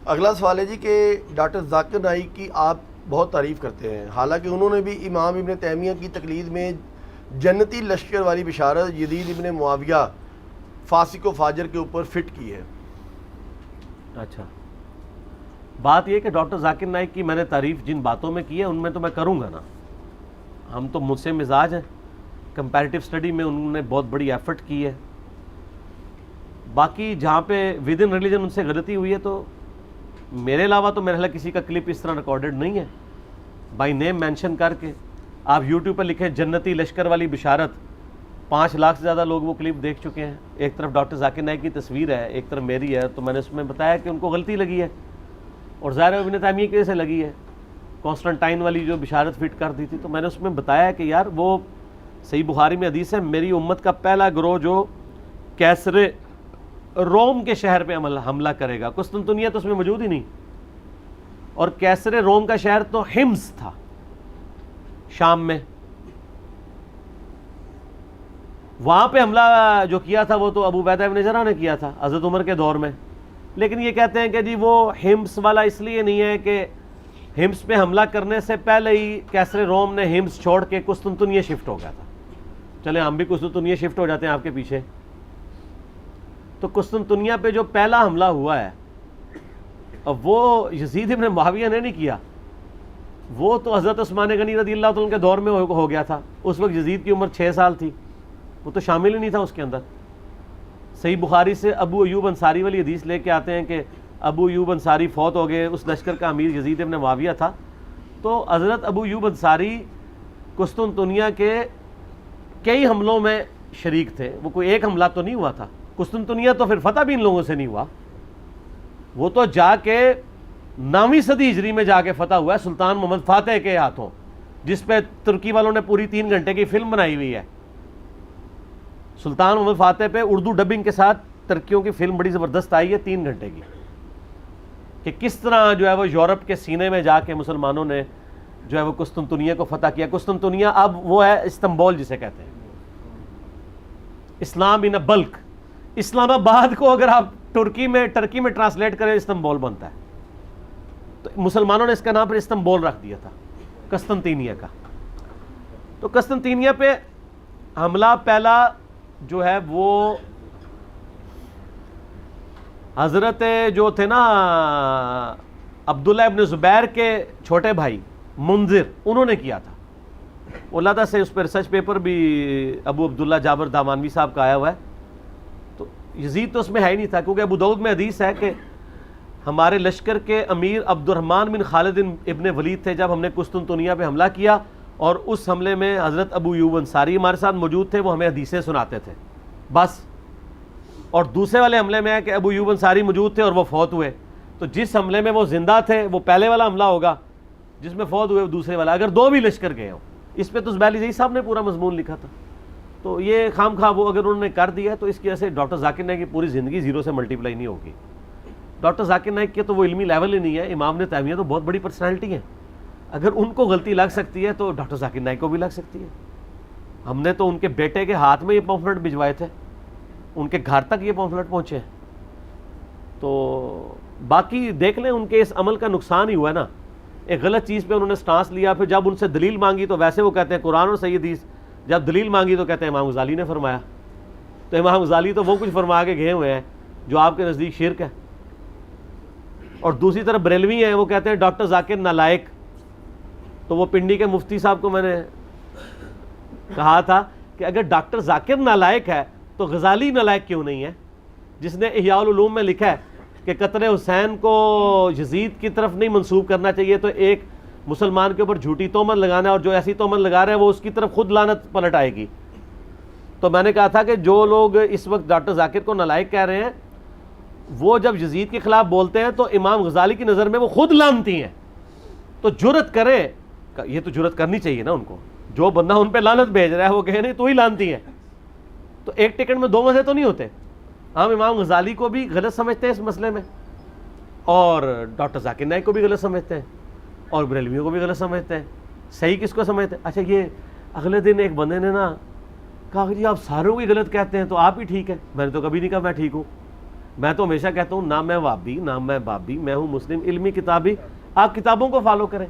اگلا سوال ہے جی کہ ڈاکٹر ذاکر نائک کی آپ بہت تعریف کرتے ہیں، حالانکہ انہوں نے بھی امام ابن تیمیہ کی تقلید میں جنتی لشکر والی بشارت یزید ابن معاویہ فاسق و فاجر کے اوپر فٹ کی ہے۔ اچھا، بات یہ کہ ڈاکٹر ذاکر نائک کی میں نے تعریف جن باتوں میں کی ہے ان میں تو میں کروں گا نا، ہم تو مجھ سے مزاج ہیں، کمپیریٹیو اسٹڈی میں انہوں نے بہت بڑی ایفرٹ کی ہے، باقی جہاں پہ ود ان ریلیجن ان سے غلطی ہوئی ہے تو میرے علاوہ تو میرے خیال کسی کا کلپ اس طرح ریکارڈڈ نہیں ہے بائی نیم مینشن کر کے۔ آپ یوٹیوب پہ لکھیں جنتی لشکر والی بشارت، 5 لاکھ سے زیادہ لوگ وہ کلپ دیکھ چکے ہیں۔ ایک طرف ڈاکٹر ذاکر نائک کی تصویر ہے، ایک طرف میری ہے، تو میں نے اس میں بتایا کہ ان کو غلطی لگی ہے اور ظاہر ہے ابن تیمیہ کی وجہ سے لگی ہے، کانسٹنٹائن والی جو بشارت فٹ کر دی تھی، تو میں نے اس میں بتایا کہ یار وہ صحیح بخاری میں حدیث ہے، میری امت کا پہلا گروہ جو کیسر روم کے شہر پہ حملہ کرے گا، قسطنطنیہ تو اس میں موجود ہی نہیں، اور کیسر روم کا شہر تو حمص تھا شام میں، وہاں پہ حملہ جو کیا تھا وہ تو ابو عبیدہ ابن جراح نے کیا تھا حضرت عمر کے دور میں، لیکن یہ کہتے ہیں کہ جی وہ حمص والا اس لیے نہیں ہے کہ حمص پہ حملہ کرنے سے پہلے ہی کیسر روم نے حمص چھوڑ کے قسطنطنیہ شفٹ ہو گیا تھا، چلیں ہم بھی قسطنطنیہ شفٹ ہو جاتے ہیں آپ کے پیچھے۔ تو قسطنطنیہ پہ جو پہلا حملہ ہوا ہے اب وہ یزید ابن معاویہ نے نہیں کیا، وہ تو حضرت عثمان غنی رضی اللہ تعالیٰ کے دور میں ہو گیا تھا، اس وقت یزید کی عمر 6 سال تھی، وہ تو شامل ہی نہیں تھا اس کے اندر۔ صحیح بخاری سے ابو ایوب انصاری والی حدیث لے کے آتے ہیں کہ ابو ایوب انصاری فوت ہو گئے، اس لشکر کا امیر یزید ابن معاویہ تھا، تو حضرت ابو ایوب انصاری قسطنطنیہ کے کئی حملوں میں شریک تھے، وہ کوئی ایک حملہ تو نہیں ہوا تھا، قسطنطنیہ تو پھر فتح بھی ان لوگوں سے نہیں ہوا، وہ تو جا کے 9ویں صدی ہجری میں جا کے فتح ہوا ہے سلطان محمد فاتح کے ہاتھوں، جس پہ ترکی والوں نے پوری 3 گھنٹے کی فلم بنائی ہوئی ہے۔ سلطان محمد فاتح پہ اردو ڈبنگ کے ساتھ ترکیوں کی فلم بڑی زبردست آئی ہے 3 گھنٹے کی، کہ کس طرح جو ہے وہ یورپ کے سینے میں جا کے مسلمانوں نے جو ہے وہ قسطنطنیہ کو فتح کیا۔ قسطنطنیہ اب وہ ہے استنبول جسے کہتے ہیں، اسلام ان بلک، اسلام آباد کو اگر آپ ٹرکی میں ٹرانسلیٹ کریں استنبول بنتا ہے، تو مسلمانوں نے اس کا نام پھر استنبول رکھ دیا تھا قسطنطنیہ کا۔ تو قسطنطنیہ پہ حملہ پہلا جو ہے وہ حضرت جو تھے نا عبداللہ ابن زبیر کے چھوٹے بھائی منذر، انہوں نے کیا تھا، اللہ سے اس پہ ریسرچ پیپر بھی ابو عبداللہ جابر دامانوی صاحب کا آیا ہوا ہے، تو یزید تو اس میں ہے ہی نہیں تھا، کیونکہ ابو داؤد میں حدیث ہے کہ ہمارے لشکر کے امیر عبد الرحمن بن خالد ابن ولید تھے جب ہم نے قسطنطنیہ پہ حملہ کیا، اور اس حملے میں حضرت ابو ایوب انصاری ہمارے ساتھ موجود تھے، وہ ہمیں حدیثیں سناتے تھے بس، اور دوسرے والے حملے میں ہے کہ ابو ایوب انصاری موجود تھے اور وہ فوت ہوئے، تو جس حملے میں وہ زندہ تھے وہ پہلے والا حملہ ہوگا، جس میں فوت ہوئے وہ دوسرے والا، اگر 2 بھی لشکر گئے ہوں۔ اس پہ تو زبیلی صاحب نے پورا مضمون لکھا تھا، تو یہ خام خواہ وہ اگر انہوں نے کر دیا تو اس کی وجہ سے ڈاکٹر ذاکر نائک کی پوری زندگی 0 سے ملٹیپلائی نہیں ہوگی۔ ڈاکٹر ذاکر نائک کے تو وہ علمی لیول ہی نہیں ہے، امام ابن تیمیہ تو بہت بڑی پرسنالٹی ہے، اگر ان کو غلطی لگ سکتی ہے تو ڈاکٹر ذاکر نائک کو بھی لگ سکتی ہے۔ ہم نے تو ان کے بیٹے کے ہاتھ میں یہ پمفلٹ بھجوائے تھے، ان کے گھر تک یہ پمفلٹ پہنچے، تو باقی دیکھ لیں ان کے اس عمل کا نقصان ہی ہوا ہے نا، ایک غلط چیز پہ انہوں نے سٹانس لیا، پھر جب ان سے دلیل مانگی تو ویسے وہ کہتے ہیں قرآن اور صحیح حدیث، جب دلیل مانگی تو کہتے ہیں امام غزالی نے فرمایا، تو امام غزالی تو وہ کچھ فرما کے گئے ہوئے ہیں جو آپ کے نزدیک شرک ہے۔ اور دوسری طرف بریلوی ہیں، وہ کہتے ہیں ڈاکٹر ذاکر نالائق، تو وہ پنڈی کے مفتی صاحب کو میں نے کہا تھا کہ اگر ڈاکٹر ذاکر نالائق ہے تو غزالی نالائق کیوں نہیں ہے، جس نے احیاء العلوم میں لکھا ہے کہ قتل حسین کو یزید کی طرف نہیں منسوب کرنا چاہیے، تو ایک مسلمان کے اوپر جھوٹی تہمت لگانا ہے، اور جو ایسی تہمت لگا رہے ہیں وہ اس کی طرف خود لعنت پلٹ آئے گی۔ تو میں نے کہا تھا کہ جو لوگ اس وقت ڈاکٹر ذاکر کو نالائق کہہ رہے ہیں، وہ جب یزید کے خلاف بولتے ہیں تو امام غزالی کی نظر میں وہ خود لعنتی ہیں، تو جرت کرے، یہ تو جرت کرنی چاہیے نا ان کو، جو بندہ ان پہ لعنت بھیج رہا ہے وہ کہے نہیں تو ہی لعنتی ہے، تو ایک ٹکٹ میں 2 مزے تو نہیں ہوتے۔ ہم امام غزالی کو بھی غلط سمجھتے ہیں اس مسئلے میں، اور ڈاکٹر ذاکر نائک کو بھی غلط سمجھتے ہیں، اور بریلویوں کو بھی غلط سمجھتے ہیں۔ صحیح کس کو سمجھتے ہیں؟ اچھا، یہ اگلے دن ایک بندے نے نا کہا کہ جی آپ ساروں کو غلط کہتے ہیں تو آپ ہی ٹھیک ہے، میں نے تو کبھی نہیں کہا میں ٹھیک ہوں، میں تو ہمیشہ کہتا ہوں نہ میں وابی نہ میں بابی، میں ہوں مسلم علمی کتابی، آپ کتابوں کو فالو کریں.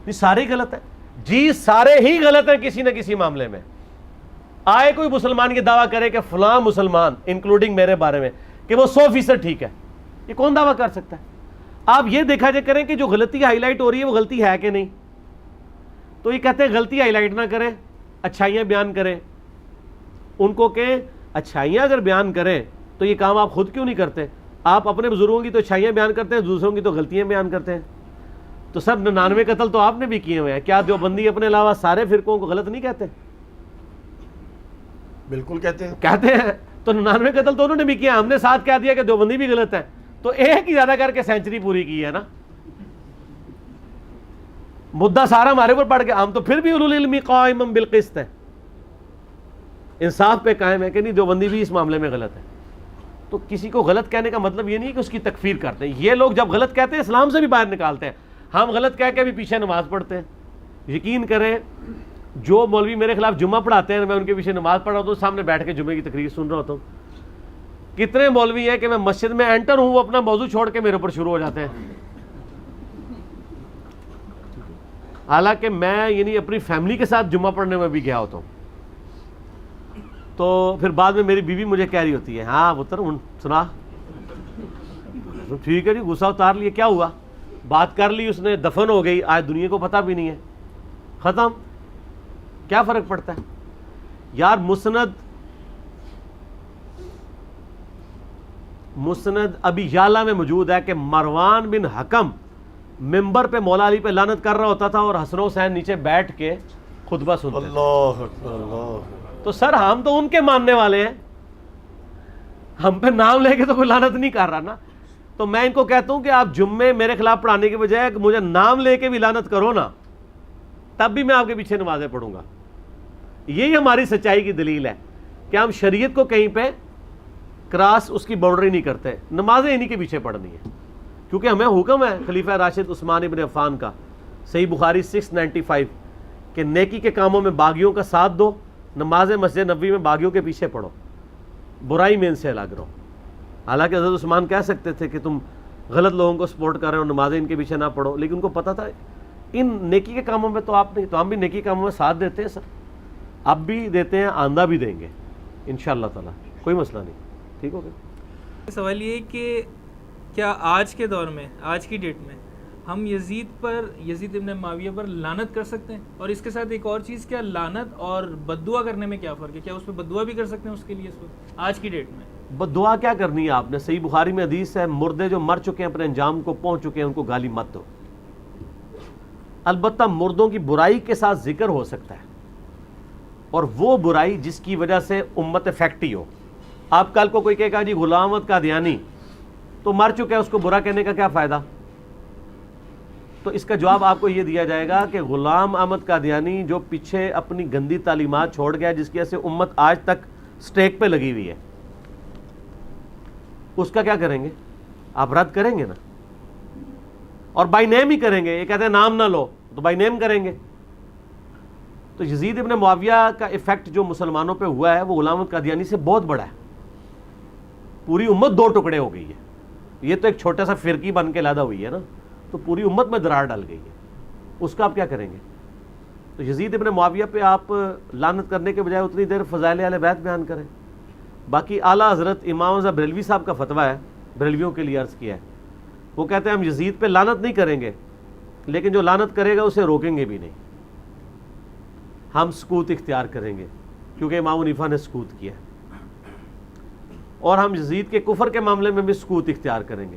یہ سارے غلط ہیں جی، سارے ہی غلط ہیں کسی نہ کسی معاملے میں. آئے کوئی مسلمان یہ دعویٰ کرے کہ فلاں مسلمان انکلوڈنگ میرے بارے میں کہ وہ 100% ٹھیک ہے، یہ کون دعویٰ کر سکتا ہے؟ آپ یہ دیکھا جائے کریں کہ جو غلطی ہائی لائٹ ہو رہی ہے وہ غلطی ہے کہ نہیں. تو یہ کہتے ہیں غلطی ہائی لائٹ نہ کریں، اچھائیاں بیان کریں. ان کو کہ اچھائیاں اگر بیان کریں تو یہ کام آپ خود کیوں نہیں کرتے؟ آپ اپنے بزرگوں کی تو اچھائیاں بیان کرتے ہیں، دوسروں کی تو غلطیاں بیان کرتے ہیں. تو سر 99 قتل تو آپ نے بھی کیے ہوئے ہیں، کیا دیوبندی اپنے علاوہ سارے فرقوں کو غلط نہیں کہتے؟ بالکل کہتے ہیں. تو 99 قتل تو انہوں نے بھی کیا، ہم نے ساتھ کہہ دیا کہ دیوبندی بھی غلط ہے، تو ایک ہی زیادہ کر کے سینچری پوری کی ہے نا. مدعا سارا ہمارے اوپر پڑ گیا، ہم تو پھر بھی اولو العلم قائما بالقسط ہے، انصاف پہ قائم ہے کہ نہیں دیوبندی بھی اس معاملے میں غلط ہے. تو کسی کو غلط کہنے کا مطلب یہ نہیں کہ اس کی تکفیر کرتے ہیں. یہ لوگ جب غلط کہتے ہیں اسلام سے بھی باہر نکالتے ہیں. ہم غلط کہہ کے بھی پیچھے نماز پڑھتے ہیں. یقین کریں جو مولوی میرے خلاف جمعہ پڑھاتے ہیں میں ان کے پیچھے نماز پڑھ رہا ہوتا ہوں، سامنے بیٹھ کے جمعے کی تقریر سن رہا ہوتا ہوں. کتنے مولوی ہیں کہ میں مسجد میں انٹر ہوں، وہ اپنا موضوع چھوڑ کے میرے اوپر شروع ہو جاتے ہیں. حالانکہ میں یعنی اپنی فیملی کے ساتھ جمعہ پڑھنے میں بھی گیا ہوتا ہوں. تو پھر بعد میں میری بیوی مجھے کہہ رہی ہوتی ہے ہاں پتر سنا، ٹھیک ہے جی غصہ اتار لیے، کیا ہوا، بات کر لی اس نے، دفن ہو گئی، آج دنیا کو پتہ بھی نہیں ہے، ختم، کیا فرق پڑتا ہے یار. مسند ابھی یالا میں موجود ہے کہ مروان بن حکم ممبر پہ مولا علی پہ لعنت کر رہا ہوتا تھا اور حسن حسین نیچے بیٹھ کے خطبہ سنتے تھے. اللہ اللہ. تو سر ہم تو ان کے ماننے والے ہیں، ہم پہ نام لے کے تو کوئی لعنت نہیں کر رہا نا. تو میں ان کو کہتا ہوں کہ آپ جمعے میرے خلاف پڑھانے کے بجائے مجھے نام لے کے بھی لعنت کرو نا، تب بھی میں آپ کے پیچھے نمازیں پڑھوں گا. یہی ہماری سچائی کی دلیل ہے کہ ہم شریعت کو کہیں پہ کراس اس کی باؤنڈری نہیں کرتے. نمازیں انہی کے پیچھے پڑھنی ہے کیونکہ ہمیں حکم ہے خلیفہ راشد عثمان ابن عفان کا، صحیح بخاری 695، کہ نیکی کے کاموں میں باغیوں کا ساتھ دو، نماز مسجد نبوی میں باغیوں کے پیچھے پڑھو، برائی میں ان سے الگ رہو. حالانکہ حضرت عثمان کہہ سکتے تھے کہ تم غلط لوگوں کو سپورٹ کر رہے ہو، نمازیں ان کے پیچھے نہ پڑھو، لیکن ان کو پتہ تھا ان نیکی کے کاموں میں تو آپ نہیں، تو ہم بھی نیکی کے کاموں میں ساتھ دیتے ہیں سر، اب بھی دیتے ہیں، آندہ بھی دیں گے انشاءاللہ تعالی، کوئی مسئلہ نہیں. ٹھیک ہو گیا. سوال یہ ہے کہ کیا آج کے دور میں، آج کی ڈیٹ میں ہم یزید ابن معاویہ پر لعنت کر سکتے ہیں؟ اور اس کے ساتھ ایک اور چیز، کیا لعنت اور بد دعا کرنے میں کیا فرق ہے؟ کیا اس پہ بد دعا بھی کر سکتے ہیں اس کے لیے اس وقت آج کی ڈیٹ میں؟ بد دعا کیا کرنی ہے آپ نے؟ صحیح بخاری میں حدیث ہے مردے جو مر چکے ہیں اپنے انجام کو پہنچ چکے ہیں ان کو گالی مت دو. البتہ مردوں کی برائی کے ساتھ ذکر ہو سکتا ہے، اور وہ برائی جس کی وجہ سے امت افیکٹی ہو. آپ کل کو کوئی کہے گا جی غلام احمد قادیانی تو مر چکا ہے، اس کو برا کہنے کا کیا فائدہ؟ تو اس کا جواب آپ کو یہ دیا جائے گا کہ غلام احمد قادیانی جو پیچھے اپنی گندی تعلیمات چھوڑ گیا جس کی وجہ سے امت آج تک سٹیک پہ لگی ہوئی ہے، اس کا کیا کریں گے؟ آپ رد کریں گے نا، اور بائی نیم ہی کریں گے. یہ کہتے ہیں نام نہ لو تو بائی نیم کریں گے. تو یزید ابن معاویہ کا ایفیکٹ جو مسلمانوں پہ ہوا ہے وہ غلام احمد قادیانی سے بہت بڑا ہے. پوری امت دو ٹکڑے ہو گئی ہے. یہ تو ایک چھوٹا سا فرقی بن کے لادا ہوئی ہے نا، تو پوری امت میں درار ڈال گئی ہے. اس کا آپ کیا کریں گے؟ تو یزید ابن معاویہ پہ آپ لعنت کرنے کے بجائے اتنی دیر فضائل اہل بیت بیان کریں. باقی اعلیٰ حضرت امام رضا بریلوی صاحب کا فتویٰ ہے، بریلویوں کے لیے عرض کیا ہے، وہ کہتے ہیں ہم یزید پہ لعنت نہیں کریں گے، لیکن جو لعنت کرے گا اسے روکیں گے بھی نہیں، ہم سکوت اختیار کریں گے کیونکہ امام حنیفہ نے سکوت کیا ہے، اور ہم یزید کے کفر کے معاملے میں بھی سکوت اختیار کریں گے.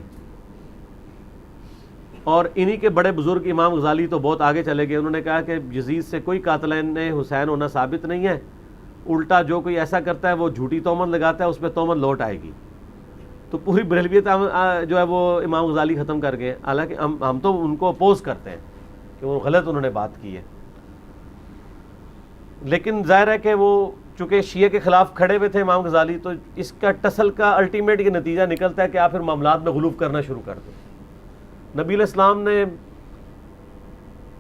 اور انہی کے بڑے بزرگ امام غزالی تو بہت آگے چلے گئے، انہوں نے کہا کہ یزید سے کوئی قاتلین حسین ہونا ثابت نہیں ہے، الٹا جو کوئی ایسا کرتا ہے وہ جھوٹی تہمت لگاتا ہے، اس پہ تہمت لوٹ آئے گی. تو پوری بریلویت جو ہے وہ امام غزالی ختم کر گئے. حالانکہ ہم تو ان کو اپوز کرتے ہیں کہ وہ غلط انہوں نے بات کی ہے، لیکن ظاہر ہے کہ وہ چونکہ شیعہ کے خلاف کھڑے ہوئے تھے امام غزالی، تو اس کا ٹسل کا الٹیمیٹ یہ نتیجہ نکلتا ہے کہ آپ پھر معاملات میں غلوف کرنا شروع کر دیں. نبی علیہ السلام نے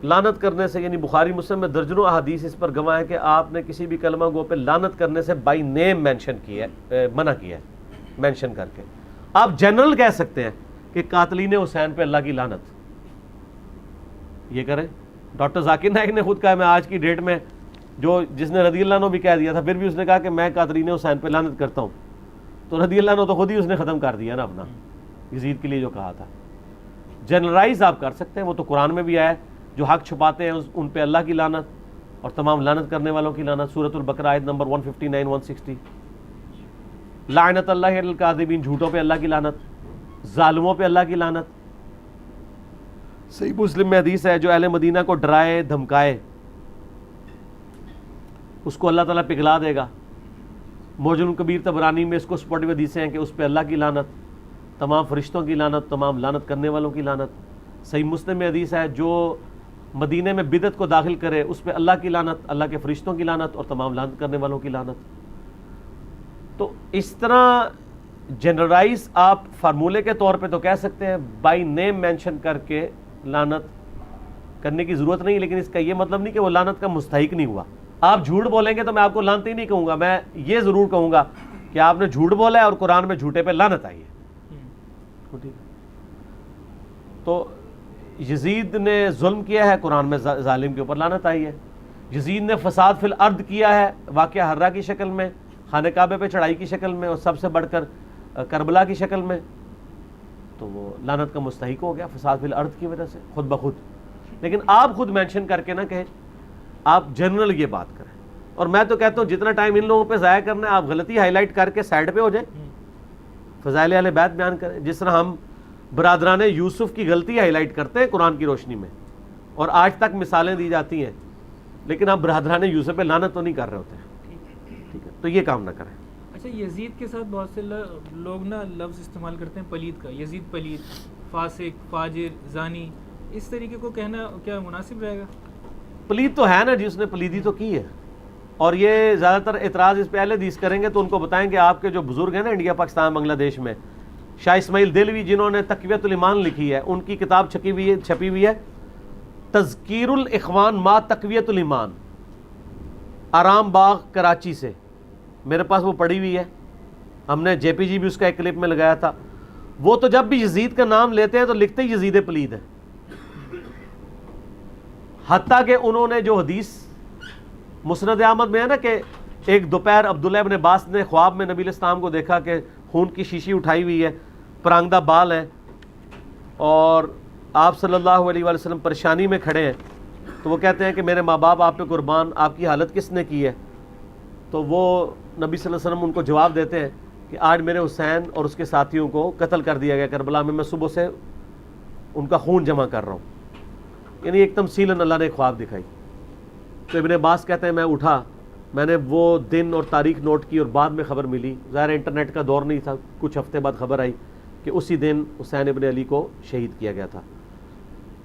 لعنت کرنے سے، یعنی بخاری مسلم میں درجنوں احادیث اس پر گواہ ہے کہ آپ نے کسی بھی کلمہ گو پہ لعنت کرنے سے بائی نیم مینشن کیا ہے، منع کیا ہے. مینشن کر کے. آپ جنرل کہہ سکتے ہیں کہ قاتلین حسین پہ اللہ کی لعنت, یہ کریں. ڈاکٹر ذاکر نائک نے خود کہا میں آج کی ڈیٹ میں, جو جس نے رضی اللہ عنہ بھی کہہ دیا تھا, پھر بھی اس نے کہا کہ میں قاتلین حسین پہ لعنت کرتا ہوں. تو رضی اللہ عنہ تو خود ہی اس نے ختم کر دیا نا اپنا, یزید کے لیے جو کہا تھا. جنرلائز آپ کر سکتے ہیں, وہ تو قرآن میں بھی آیا ہے, جو حق چھپاتے ہیں ان پہ اللہ کی لعنت اور تمام لعنت کرنے والوں کی لعنت. سورۃ البقرہ آیت نمبر 159-160. لعنت اللہ علی الکاذبین, جھوٹوں پہ اللہ کی لعنت, ظالموں پہ اللہ کی لعنت. صحیح مسلم میں حدیث ہے, جو اہل مدینہ کو ڈرائے دھمکائے اس کو اللہ تعالیٰ پگھلا دے گا. معجم الکبیر طبرانی میں اس کو سپورٹیو حدیثیں ہیں کہ اس پہ اللہ کی لعنت, تمام فرشتوں کی لعنت, تمام لعنت کرنے والوں کی لعنت. صحیح مسلم میں حدیث ہے, جو مدینے میں بدعت کو داخل کرے اس پہ اللہ کی لعنت, اللہ کے فرشتوں کی لعنت اور تمام لعنت کرنے والوں کی لعنت. تو اس طرح جنرلائز آپ فارمولے کے طور پہ تو کہہ سکتے ہیں, بائی نیم مینشن کر کے لعنت کرنے کی ضرورت نہیں, لیکن اس کا یہ مطلب نہیں کہ وہ لعنت کا مستحق نہیں ہوا. آپ جھوٹ بولیں گے تو میں آپ کو لعنتی نہیں کہوں گا, میں یہ ضرور کہوں گا کہ آپ نے جھوٹ بولا ہے اور قرآن میں جھوٹے پہ لعنت آئی ہے. تو یزید نے ظلم کیا ہے, قرآن میں ظالم کے اوپر لعنت آئی ہے. یزید نے فساد فی الارض کیا ہے, واقعہ حرہ کی شکل میں, خانہ کعبہ پہ چڑھائی کی شکل میں, اور سب سے بڑھ کر کربلا کی شکل میں, تو وہ لعنت کا مستحق ہو گیا فساد فی الارض کی وجہ سے خود بخود. لیکن آپ خود مینشن کر کے نہ کہیں, آپ جنرل یہ بات کریں. اور میں تو کہتا ہوں جتنا ٹائم ان لوگوں پہ ضائع کرنا ہے, آپ غلطی ہائی لائٹ کر کے سائڈ پہ ہو جائیں, فضائل اہل بیت بیان کریں. جس طرح ہم برادران یوسف کی غلطی ہائی لائٹ کرتے ہیں قرآن کی روشنی میں, اور آج تک مثالیں دی جاتی ہیں, لیکن آپ برادران یوسف پہ لعنت تو نہیں کر رہے ہوتے ہیں. ٹھیک ہے, تو یہ کام نہ کریں. اچھا, یزید کے ساتھ بہت سے لوگ نا لفظ استعمال کرتے ہیں پلید کا, یزید پلید, فاسق, فاجر, زانی, اس طریقے کو کہنا کیا مناسب رہے گا؟ پلید تو ہے نا جی, اس نے پلیدی تو کی ہے. اور یہ زیادہ تر اعتراض اس پہ اہل حدیث کریں گے تو ان کو بتائیں کہ آپ کے جو بزرگ ہیں نا انڈیا, پاکستان, بنگلہ دیش میں, شاہ اسماعیل دہلوی جنہوں نے تقویۃ الایمان لکھی ہے, ان کی کتاب چھپی ہوئی ہے تذکیر الاخوان ما تقویۃ الایمان, آرام باغ کراچی سے. میرے پاس وہ پڑھی ہوئی ہے, ہم نے جے پی جی بھی اس کا ایک کلپ میں لگایا تھا. وہ تو جب بھی یزید کا نام لیتے ہیں تو لکھتے ہی یزید پلید ہے, حتیٰ کہ انہوں نے جو حدیث مسند احمد میں ہے نا کہ ایک دوپہر عبداللہ ابن عباس نے خواب میں نبی علیہ السلام کو دیکھا کہ خون کی شیشی اٹھائی ہوئی ہے, پرانگدہ بال ہے, اور آپ صلی اللہ علیہ وآلہ وسلم پریشانی میں کھڑے ہیں. تو وہ کہتے ہیں کہ میرے ماں باپ آپ پہ قربان, آپ کی حالت کس نے کی ہے؟ تو وہ نبی صلی اللہ علیہ وسلم ان کو جواب دیتے ہیں کہ آج میرے حسین اور اس کے ساتھیوں کو قتل کر دیا گیا کربلا میں, میں صبح سے ان کا خون جمع کر رہا ہوں. یعنی ایک تمثیلاً اللہ نے خواب دکھائی. تو ابن عباس کہتے ہیں میں اٹھا, میں نے وہ دن اور تاریخ نوٹ کی, اور بعد میں خبر ملی, ظاہر انٹرنیٹ کا دور نہیں تھا, کچھ ہفتے بعد خبر آئی کہ اسی دن حسین ابن علی کو شہید کیا گیا تھا.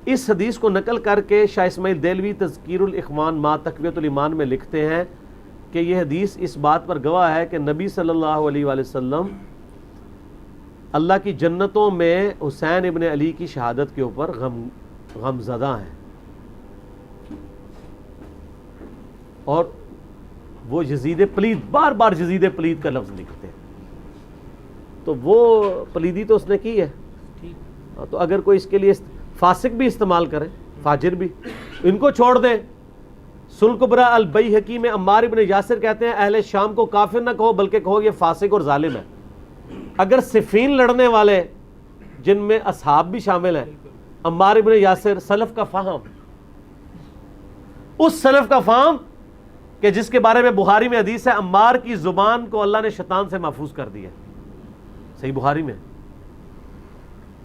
اس حدیث کو نقل کر کے شاہ اسماعیل دہلوی تذکیر الاخوان ما تقویۃ الایمان میں لکھتے ہیں کہ یہ حدیث اس بات پر گواہ ہے کہ نبی صلی اللہ علیہ وآلہ وسلم اللہ کی جنتوں میں حسین ابن علی کی شہادت کے اوپر غم زدہ ہیں. اور وہ یزید پلید, بار بار یزید پلید کا لفظ لکھتے ہیں. تو وہ پلیدی تو اس نے کی ہے. تو اگر کوئی اس کے لیے فاسق بھی استعمال کرے, فاجر بھی, ان کو چھوڑ دیں. سلکبرا البیہقی میں عمار ابن یاسر کہتے ہیں اہل شام کو کافر نہ کہو بلکہ کہو یہ فاسق اور ظالم ہے. اگر صفین لڑنے والے جن میں اصحاب بھی شامل ہیں, عمار ابن یاسر سلف کا فہم, اس سلف کا فہم کہ جس کے بارے میں بخاری میں حدیث ہے عمار کی زبان کو اللہ نے شیطان سے محفوظ کر دیا, صحیح بخاری میں.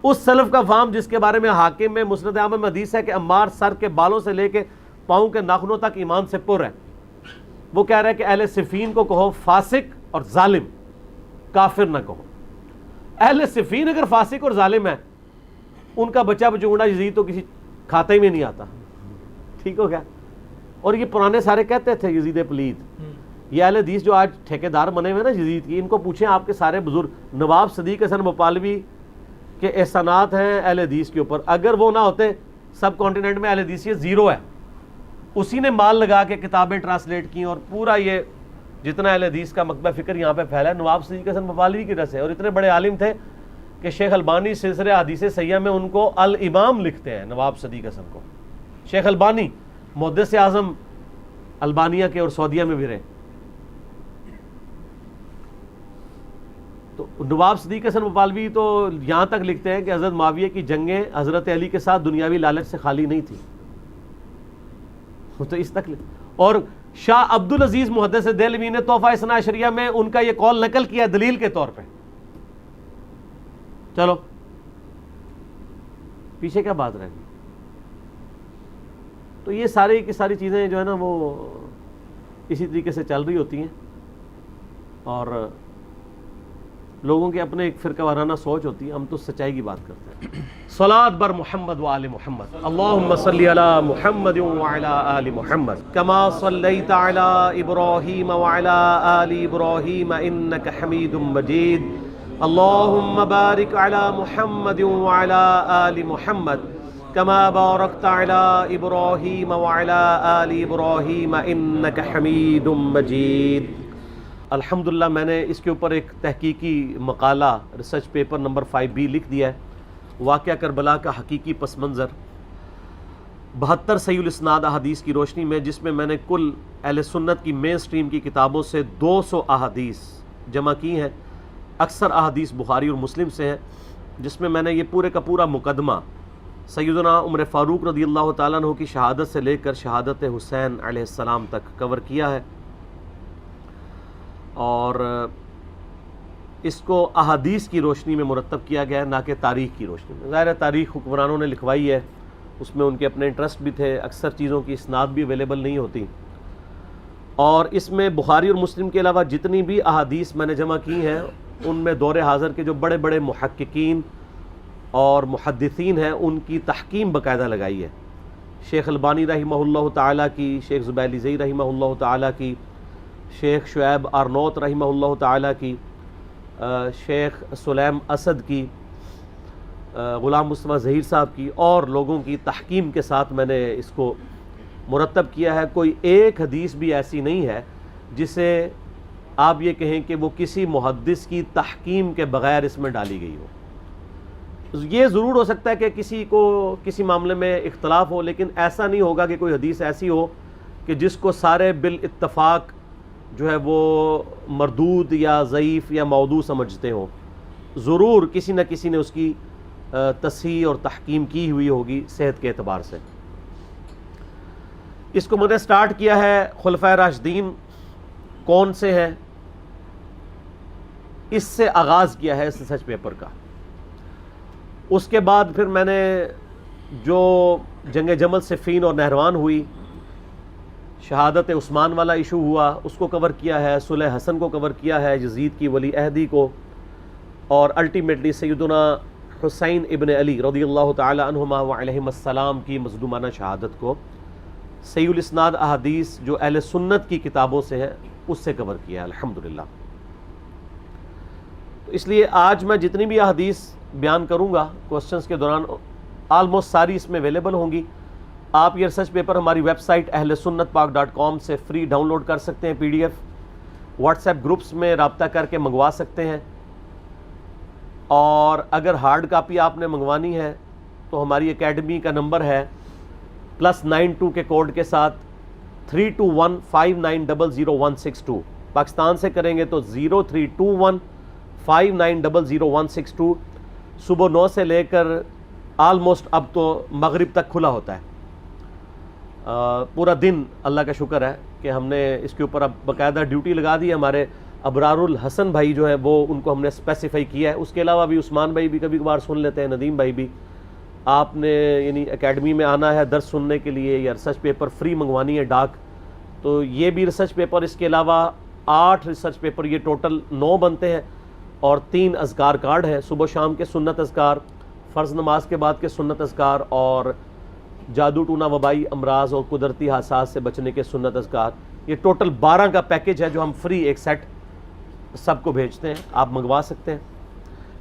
اس سلف کا فہم جس کے بارے میں حاکم میں مسند احمد میں حدیث ہے کہ عمار سر کے بالوں سے لے کے پاؤں کے ناخنوں تک ایمان سے پر ہے. وہ کہہ رہا ہے کہ اہل صفین کو کہو فاسق اور ظالم, کافر نہ کہو. اہل صفین اگر فاسق اور ظالم ہے, ان کا بچہ بچونڈا یزید تو کسی کھاتے ہی میں نہیں آتا. ٹھیک ہو گیا. اور یہ پرانے سارے کہتے تھے یزید پلید. یہ اہل حدیث جو آج ٹھیکیدار بنے ہوئے نا یزید کی, ان کو پوچھیں آپ کے سارے بزرگ, نواب صدیق حسن بھوپالوی کے احسانات ہیں اہل حدیث کے اوپر. اگر وہ نہ ہوتے, سب کانٹیننٹ میں اہل حدیث یہ زیرو ہے. اسی نے مال لگا کے کتابیں ٹرانسلیٹ کی اور پورا یہ جتنا اہل حدیث کا مکتبہ فکر یہاں پہ پھیلا ہے نواب صدیق حسن بپالوی کی وجہ سے، اور اتنے بڑے عالم تھے کہ شیخ البانی سلسلہ حدیث صحیحہ میں ان کو الامام لکھتے ہیں، نواب صدیق حسن کو، شیخ البانی محدث اعظم البانیہ کے اور سعودیہ میں بھی رہے۔ تو نواب صدیق حسن بپالوی تو یہاں تک لکھتے ہیں کہ حضرت معاویہ کی جنگیں حضرت علی کے ساتھ دنیاوی لالچ سے خالی نہیں تھی، تو اس تک اور شاہ عبد العزیز محدث دہلوی نے تحفہ اثنا عشریہ میں ان کا یہ قول نقل کیا دلیل کے طور پہ۔ چلو پیچھے کیا بات رہ گئی؟ تو یہ ساری کی ساری چیزیں جو ہے نا وہ اسی طریقے سے چل رہی ہوتی ہیں، اور لوگوں کے اپنے ایک فرقہ وارانہ سوچ ہوتی ہے، ہم تو سچائی کی بات کرتے ہیں۔ صلاۃ بر محمد و آل محمد، اللہم صلی علی محمد و علی آل محمد کما صلیت علی ابراہیم و علی آل ابراہیم انک حمید مجید، اللہم بارک علی محمد و علی آل محمد کما بارکت علی ابراہیم و علی آل ابراہیم انک حمید مجید۔ الحمدللہ میں نے اس کے اوپر ایک تحقیقی مقالہ ریسرچ پیپر نمبر 5B لکھ دیا ہے، واقعہ کربلا کا حقیقی پس منظر 72 صحیح الاسناد احادیث کی روشنی میں، جس میں میں نے کل اہل سنت کی مین سٹریم کی کتابوں سے 200 احادیث جمع کی ہیں، اکثر احادیث بخاری اور مسلم سے ہیں، جس میں میں نے یہ پورے کا پورا مقدمہ سیدنا عمر فاروق رضی اللہ تعالیٰ عنہ کی شہادت سے لے کر شہادت حسین علیہ السلام تک کور کیا ہے، اور اس کو احادیث کی روشنی میں مرتب کیا گیا ہے، نہ کہ تاریخ کی روشنی میں۔ ظاہر ہے تاریخ حکمرانوں نے لکھوائی ہے، اس میں ان کے اپنے انٹرسٹ بھی تھے، اکثر چیزوں کی اسناد بھی اویلیبل نہیں ہوتی، اور اس میں بخاری اور مسلم کے علاوہ جتنی بھی احادیث میں نے جمع کی ہیں ان میں دور حاضر کے جو بڑے بڑے محققین اور محدثین ہیں ان کی تحکیم باقاعدہ لگائی ہے، شیخ البانی رحمہ اللہ تعالیٰ کی، شیخ زبیلی زئی رحمہ اللہ تعالیٰ کی، شیخ شعیب آرنوت رحمہ اللہ تعالیٰ کی، شیخ سلیم اسد کی، غلام مصطفیٰ ظہیر صاحب کی، اور لوگوں کی تحکیم کے ساتھ میں نے اس کو مرتب کیا ہے۔ کوئی ایک حدیث بھی ایسی نہیں ہے جسے آپ یہ کہیں کہ وہ کسی محدث کی تحکیم کے بغیر اس میں ڈالی گئی ہو۔ یہ ضرور ہو سکتا ہے کہ کسی کو کسی معاملے میں اختلاف ہو، لیکن ایسا نہیں ہوگا کہ کوئی حدیث ایسی ہو کہ جس کو سارے بالاتفاق جو ہے وہ مردود یا ضعیف یا موضوع سمجھتے ہوں، ضرور کسی نہ کسی نے اس کی تصحیح اور تحکیم کی ہوئی ہوگی صحت کے اعتبار سے۔ اس کو میں نے سٹارٹ کیا ہے خلفائے راشدین کون سے ہیں، اس سے آغاز کیا ہے اس ریسرچ پیپر کا۔ اس کے بعد پھر میں نے جو جنگ جمل صفین اور نہروان ہوئی، شہادت عثمان والا ایشو ہوا، اس کو کور کیا ہے، صلح حسن کو کور کیا ہے، یزید کی ولی عہدی کو، اور الٹیمیٹلی سیدنا حسین ابن علی رضی اللہ تعالی عنہما وعلیہم السلام کی مظلومانہ شہادت کو صحیح الاسناد احادیث جو اہل سنت کی کتابوں سے ہیں اس سے کور کیا ہے الحمدللہ۔ تو اس لیے آج میں جتنی بھی احادیث بیان کروں گا کوسچنز کے دوران آلموسٹ ساری اس میں اویلیبل ہوں گی۔ آپ یہ ریسرچ پیپر ہماری ویب سائٹ ahlsunnatpak.com سے فری ڈاؤن لوڈ کر سکتے ہیں، PDF واٹس ایپ گروپس میں رابطہ کر کے منگوا سکتے ہیں، اور اگر ہارڈ کاپی آپ نے منگوانی ہے تو ہماری اکیڈمی کا نمبر ہے +92 کے کوڈ کے ساتھ 3215900162، پاکستان سے کریں گے تو 0321590162۔ صبح 9 سے لے کر آلموسٹ اب تو مغرب تک کھلا ہوتا ہے، پورا دن۔ اللہ کا شکر ہے کہ ہم نے اس کے اوپر اب باقاعدہ ڈیوٹی لگا دی ہے، ہمارے ابرار الحسن بھائی جو ہیں وہ ان کو ہم نے اسپیسیفائی کیا ہے، اس کے علاوہ بھی عثمان بھائی بھی کبھی کبھار سن لیتے ہیں، ندیم بھائی بھی۔ آپ نے یعنی اکیڈمی میں آنا ہے درس سننے کے لیے یا ریسرچ پیپر فری منگوانی ہے ڈاک، تو یہ بھی ریسرچ پیپر، اس کے علاوہ 8 ریسرچ پیپر، یہ ٹوٹل 9 بنتے ہیں، اور 3 اذکار کارڈ ہیں، صبح شام کے سنت اذکار، فرض نماز کے بعد کے سنت اذکار، اور جادو ٹونا وبائی امراض اور قدرتی حادثات سے بچنے کے سنت اذکار۔ یہ ٹوٹل 12 کا پیکج ہے جو ہم فری ایک سیٹ سب کو بھیجتے ہیں، آپ منگوا سکتے ہیں۔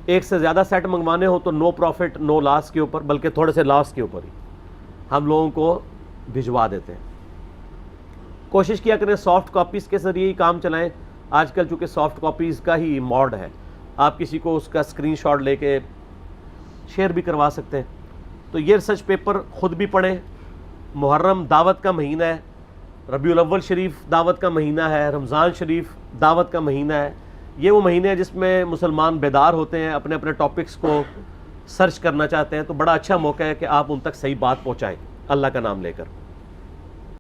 ایک سے زیادہ سیٹ منگوانے ہو تو نو پروفٹ نو لاس کے اوپر، بلکہ تھوڑے سے لاس کے اوپر ہی ہم لوگوں کو بھجوا دیتے ہیں۔ کوشش کیا کریں سافٹ کاپیز کے ذریعے ہی کام چلائیں. آج کل چونکہ سافٹ کاپیز کا ہی موڈ ہے, آپ کسی کو اس کا اسکرین شاٹ لے کے شیئر بھی کروا سکتے ہیں. تو یہ ریسرچ پیپر خود بھی پڑھیں. محرم دعوت کا مہینہ ہے, ربیع الاول شریف دعوت کا مہینہ ہے, رمضان شریف دعوت کا مہینہ ہے. یہ وہ مہینے ہیں جس میں مسلمان بیدار ہوتے ہیں, اپنے اپنے ٹاپکس کو سرچ کرنا چاہتے ہیں, تو بڑا اچھا موقع ہے کہ آپ ان تک صحیح بات پہنچائیں اللہ کا نام لے کر.